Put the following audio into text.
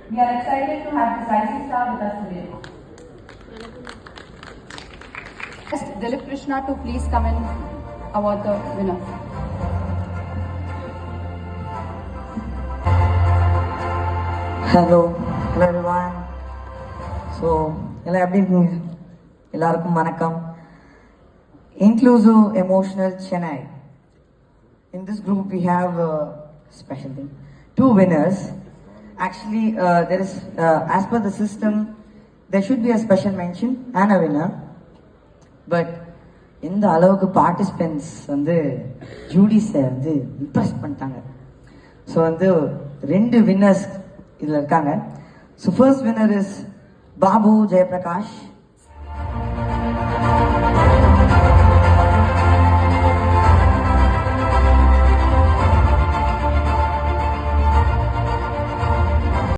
We are excited to have this rising star with us today. Ask Dilip Krishna to please come and award the winner. Hello everyone. So, எல்லாருக்கும் வணக்கம். Inclusive Emotional Chennai. In this group we have a special thing. 2 winners. Actually, there is, as per the system, there should be a special mention and a winner. But இந்த அளவுக்கு participants ஜூடிஸை Impress பண்ணிட்டாங்க. So 2 winners இதில் இருக்காங்க. So first winner is Babu Jayaprakash.